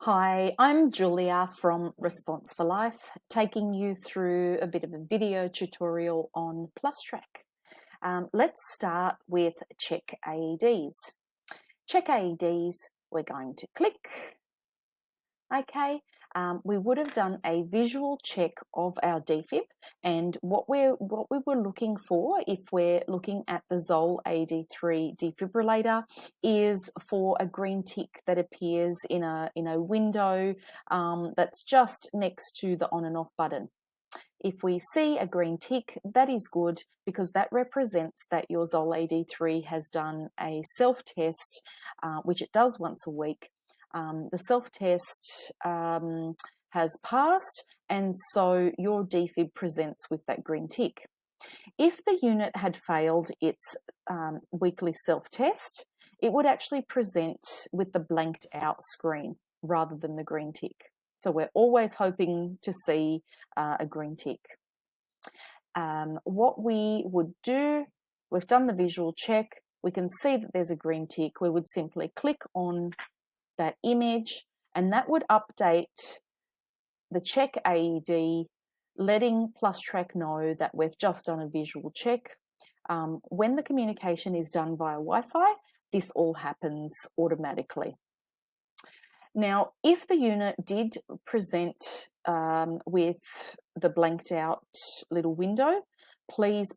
Hi, I'm Julia from Response for Life, taking you through a bit of a video tutorial on PlusTrac. Let's start with check AEDs. Check AEDs, we're going to click. Okay, we would have done a visual check of our defib, and what we were looking for, if we're looking at the Zoll AED3 defibrillator, is for a green tick that appears in a window that's just next to the on and off button. If we see a green tick, that is good because that represents that your Zoll AED3 has done a self-test, which it does once a week. The self-test has passed, and so your defib presents with that green tick. If the unit had failed its weekly self-test, it would actually present with the blanked out screen rather than the green tick. So we're always hoping to see a green tick. What we would do, we've done the visual check, we can see that there's a green tick. We would simply click on that image, and that would update the check AED, letting PlusTrac know that we've just done a visual check. When the communication is done via Wi-Fi, this all happens automatically. Now, if the unit did present with the blanked out little window, please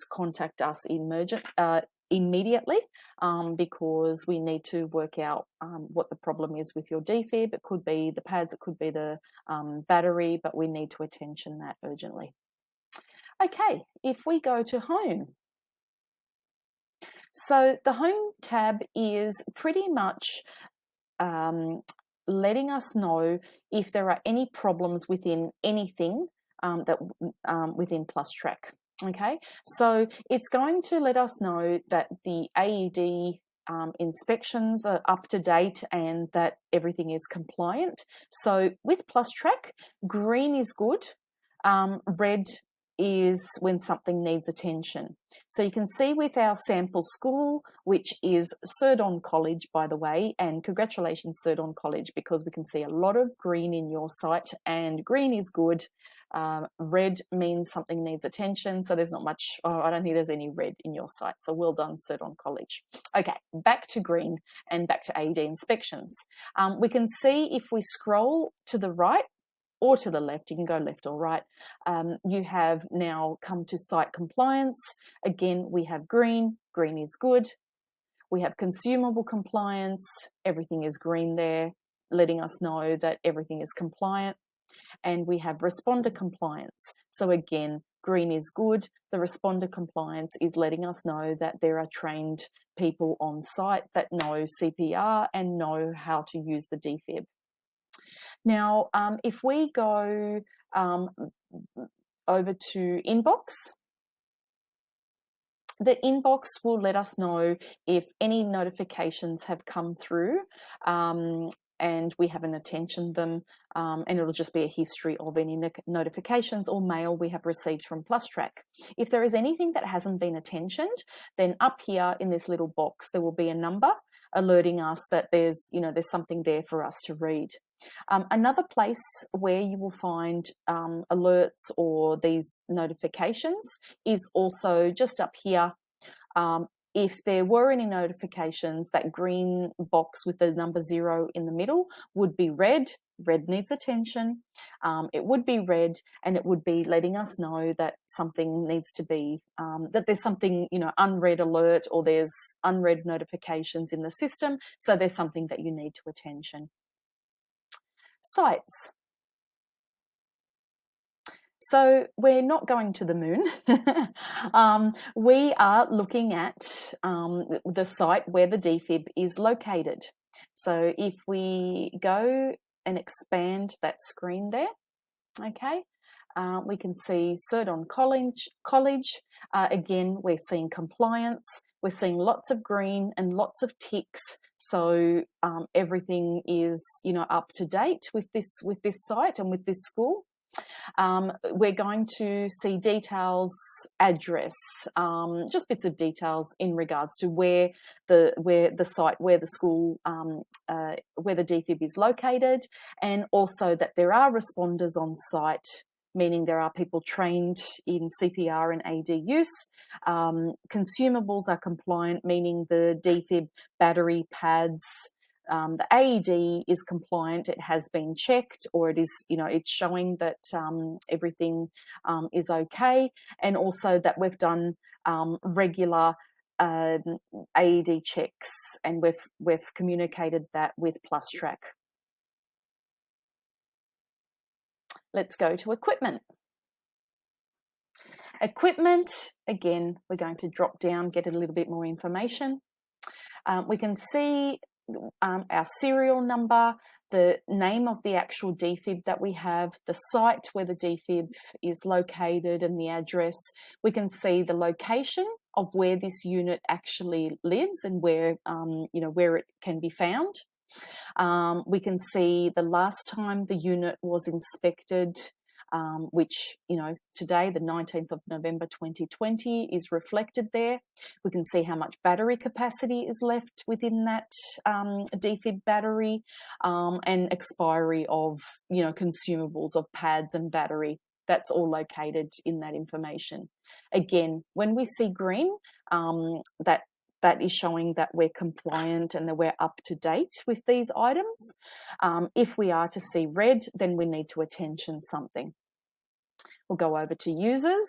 contact us immediately because we need to work out what the problem is with your defib. It could be the pads, it could be the battery, but we need to attention that urgently. Okay, if we go to home. So the home tab is pretty much letting us know if there are any problems within anything within PlusTrac. Okay, so it's going to let us know that the AED inspections are up to date and that everything is compliant. So with PlusTrac, green is good, red is when something needs attention. So you can see with our sample school, which is Surdon College, by the way, and congratulations Surdon College, because we can see a lot of green in your site, and green is good. Red means something needs attention, so there's not much, I don't think there's any red in your site, so well done Surdon College. Okay, back to green and back to AED inspections. We can see if we scroll to the right, or to the left, you can go left or right, you have now come to site compliance. Again, we have green is good. We have consumable compliance, everything is green there, letting us know that everything is compliant. And we have responder compliance. So again, green is good. The responder compliance is letting us know that there are trained people on site that know CPR and know how to use the defib. Now, if we go over to inbox, the inbox will let us know if any notifications have come through and we haven't attentioned them, and it'll just be a history of any notifications or mail we have received from PlusTrac. If there is anything that hasn't been attentioned, then up here in this little box, there will be a number alerting us that there's something there for us to read. Another place where you will find alerts or these notifications is also just up here. If there were any notifications, that green box with the number 0 in the middle would be red. Red needs attention. It would be red, and it would be letting us know that something needs to be, that there's something, unread alert, or there's unread notifications in the system. So there's something that you need to attention. Sites. So we're not going to the moon. We are looking at the site where the defib is located. So if we go and expand that screen there, okay, we can see Surdon College. Again, we're seeing compliance. We're seeing lots of green and lots of ticks. So everything is, up to date with this site and with this school. We're going to see details, address, just bits of details in regards to where the site, where the school, where the defib is located, and also that there are responders on site, meaning there are people trained in CPR and AED use. Consumables are compliant, meaning the defib battery, pads. The AED is compliant, it has been checked, or it is, it's showing that everything is okay, and also that we've done regular AED checks, and we've communicated that with PlusTrac. Let's go to equipment. Equipment, again, we're going to drop down, get a little bit more information. We can see our serial number, the name of the actual defib that we have, the site where the defib is located, and the address. We can see the location of where this unit actually lives and where, where it can be found. We can see the last time the unit was inspected, which, today, the 19th of November 2020, is reflected there. We can see how much battery capacity is left within that defib battery, and expiry of, consumables of pads and battery. That's all located in that information. Again, when we see green, that is showing that we're compliant and that we're up to date with these items. If we are to see red, then we need to attention something. We'll go over to users.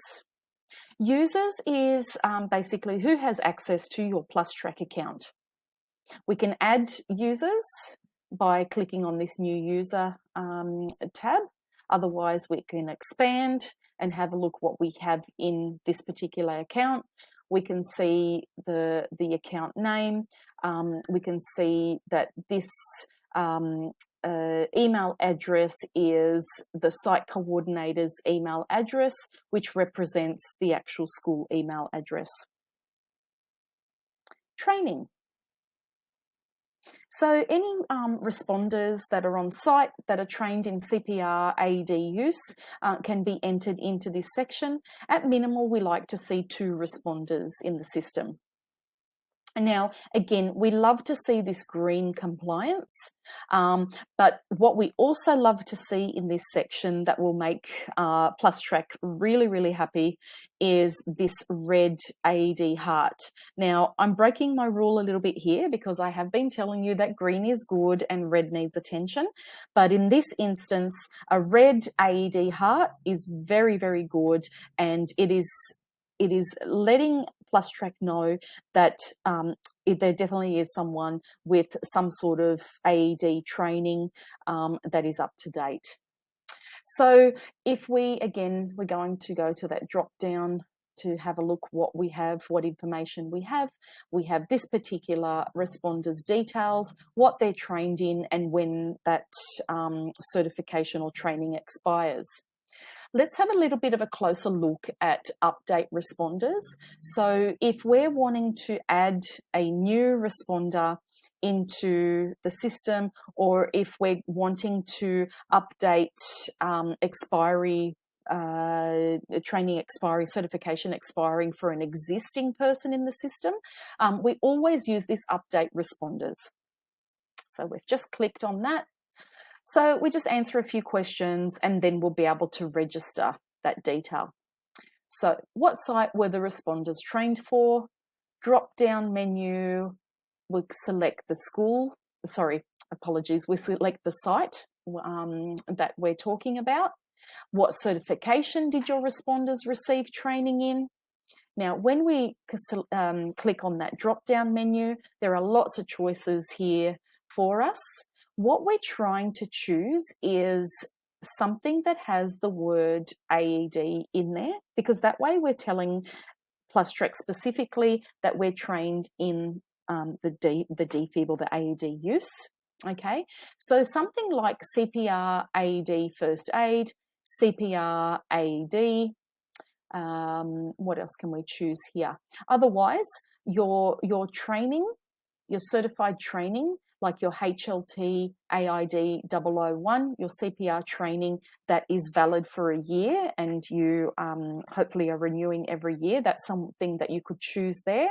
Users is basically who has access to your PlusTrac account. We can add users by clicking on this new user tab. Otherwise, we can expand and have a look what we have in this particular account. We can see the account name. We can see that this email address is the site coordinator's email address, which represents the actual school email address. Training. So any responders that are on site that are trained in CPR AED use can be entered into this section. At minimal, we like to see 2 responders in the system. Now, again, we love to see this green compliance, but what we also love to see in this section that will make PlusTrac really, really happy is this red AED heart. Now, I'm breaking my rule a little bit here because I have been telling you that green is good and red needs attention, but in this instance, a red AED heart is very, very good, and it is letting PlusTrac know that there definitely is someone with some sort of AED training that is up to date. So if we're going to go to that drop down to have a look what we have, what information we have. We have this particular responder's details, what they're trained in, and when that certification or training expires. Let's have a little bit of a closer look at update responders. So if we're wanting to add a new responder into the system, or if we're wanting to update expiry, training expiry, certification expiring for an existing person in the system, we always use this update responders. So we've just clicked on that. So we just answer a few questions and then we'll be able to register that detail. So what site were the responders trained for? Drop down menu, we select the school, we select the site that we're talking about. What certification did your responders receive training in? Now, when we click on that drop down menu, there are lots of choices here for us. What we're trying to choose is something that has the word AED in there, because that way we're telling PlusTrac specifically that we're trained in the defib or the AED use. Okay, so something like CPR, AED first aid, CPR, AED. What else can we choose here? Otherwise, your training, your certified training like your HLT, AED 001, your CPR training that is valid for a year, and you hopefully are renewing every year. That's something that you could choose there.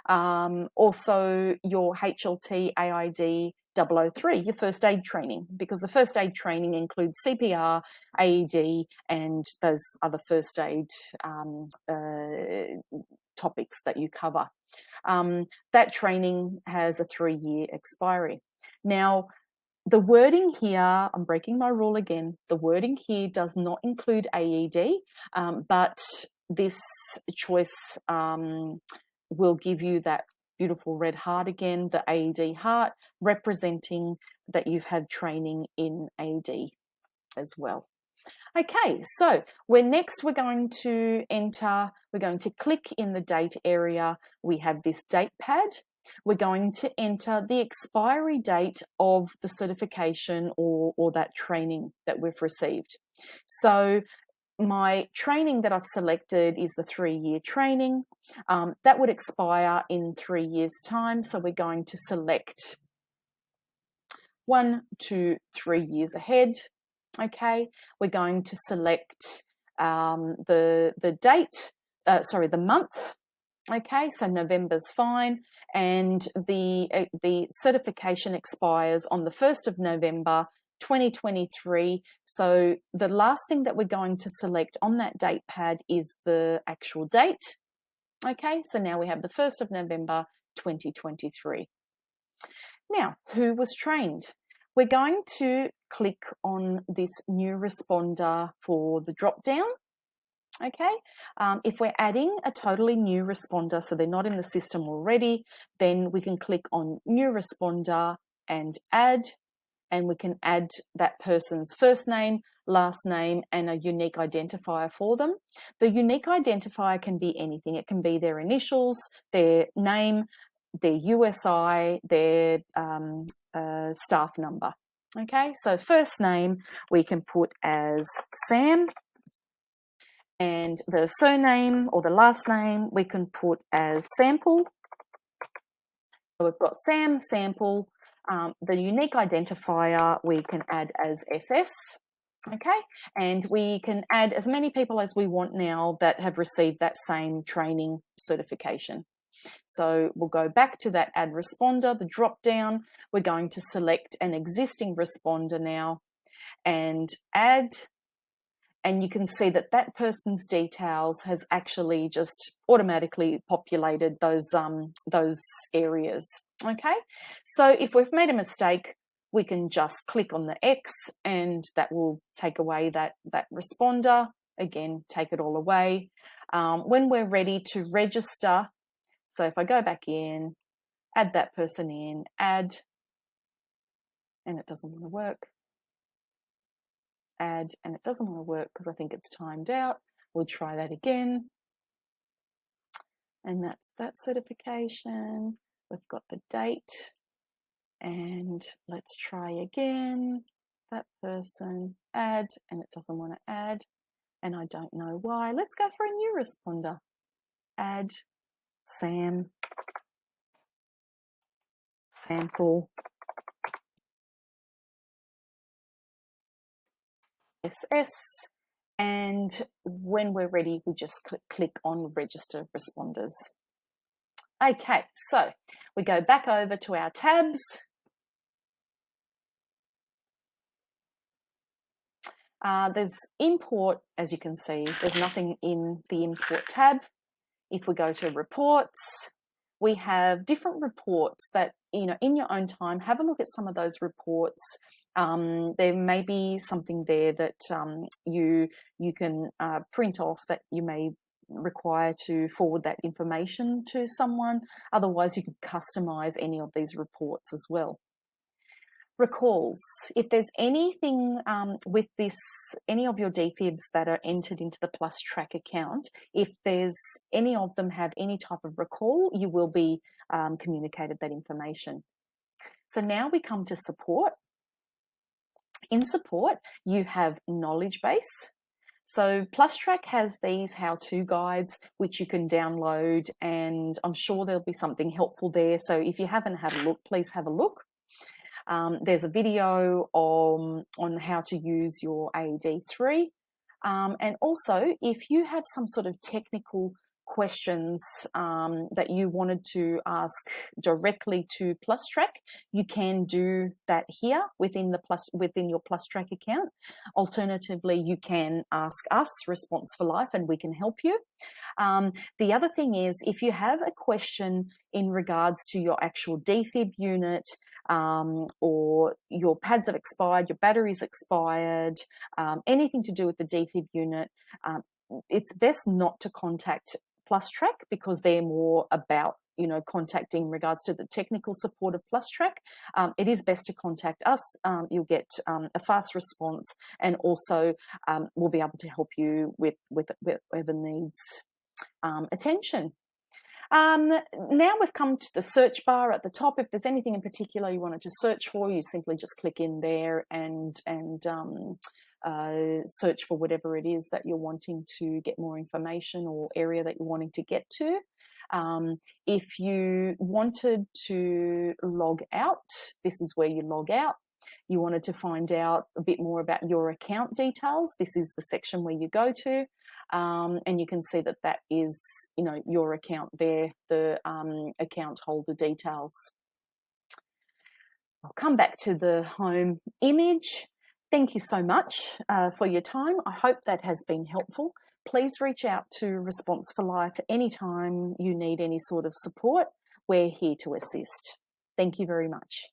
Also your HLT, AED 003, your first aid training, because the first aid training includes CPR, AED, and those other first aid topics that you cover. That training has a 3-year expiry. Now, the wording here, I'm breaking my rule again, the wording here does not include AED, but this choice will give you that beautiful red heart again, the AED heart, representing that you've had training in AED as well. Okay, so we're going to click in the date area. We have this date pad. We're going to enter the expiry date of the certification or that training that we've received. So my training that I've selected is the 3-year training. That would expire in 3 years' time. So we're going to select 1 to 3 years ahead. Okay, we're going to select the date, the month. Okay, so November's fine, and the certification expires on the 1st of November 2023. So the last thing that we're going to select on that date pad is the actual date. Okay, so now we have the 1st of November 2023. Now, who was trained? We're going to click on this new responder for the drop down. Okay, if we're adding a totally new responder, so they're not in the system already, then we can click on new responder and add, and we can add that person's first name, last name, and a unique identifier for them. The unique identifier can be anything. It can be their initials, their name, their USI, their staff number. Okay, so first name we can put as Sam, and the surname or the last name we can put as Sample. So we've got Sam, Sample. The unique identifier we can add as SS. Okay, and we can add as many people as we want now that have received that same training certification. So we'll go back to that add responder, the drop down. We're going to select an existing responder now and add. And you can see that that person's details has actually just automatically populated those areas. Okay, so if we've made a mistake, we can just click on the X and that will take away that responder. Again, take it all away. When we're ready to register, so if I go back in, add that person in, add, and it doesn't want to work. Add, and it doesn't want to work because I think it's timed out. We'll try that again. And that's that certification. We've got the date. And let's try again. That person, add, and it doesn't want to add. And I don't know why. Let's go for a new responder. Add, Sam, Sample, SS, and when we're ready, we just click on Register Responders. Okay, so we go back over to our tabs. There's import, as you can see, there's nothing in the import tab. If we go to reports, we have different reports that, you know, in your own time, have a look at some of those reports. There may be something there that you can print off that you may require to forward that information to someone. Otherwise, you could customize any of these reports as well. Recalls. If there's anything with this, any of your defibs that are entered into the PlusTrac account, if there's any of them have any type of recall, you will be communicated that information. So now we come to support. In support, you have knowledge base. So PlusTrac has these how-to guides which you can download, and I'm sure there'll be something helpful there. So if you haven't had a look, please have a look. There's a video on how to use your AED 3. And also, if you have some sort of technical questions that you wanted to ask directly to PlusTrac, you can do that here within your PlusTrac account. Alternatively, you can ask us, Response for Life, and we can help you. The other thing is, if you have a question in regards to your actual defib unit, or your pads have expired, your battery's expired, anything to do with the defib unit, it's best not to contact PlusTrac, because they're more about contacting in regards to the technical support of PlusTrac. It is best to contact us. You'll get a fast response, and also we'll be able to help you with whatever needs attention. Now we've come to the search bar at the top. If there's anything in particular you wanted to search for, you simply just click in there and search for whatever it is that you're wanting to get more information, or area that you're wanting to get to. If you wanted to log out, this is where you log out. You wanted to find out a bit more about your account details, this is the section where you go to, and you can see that that is, your account there, the account holder details. I'll come back to the home image. Thank you so much for your time. I hope that has been helpful. Please reach out to Response for Life anytime you need any sort of support. We're here to assist. Thank you very much.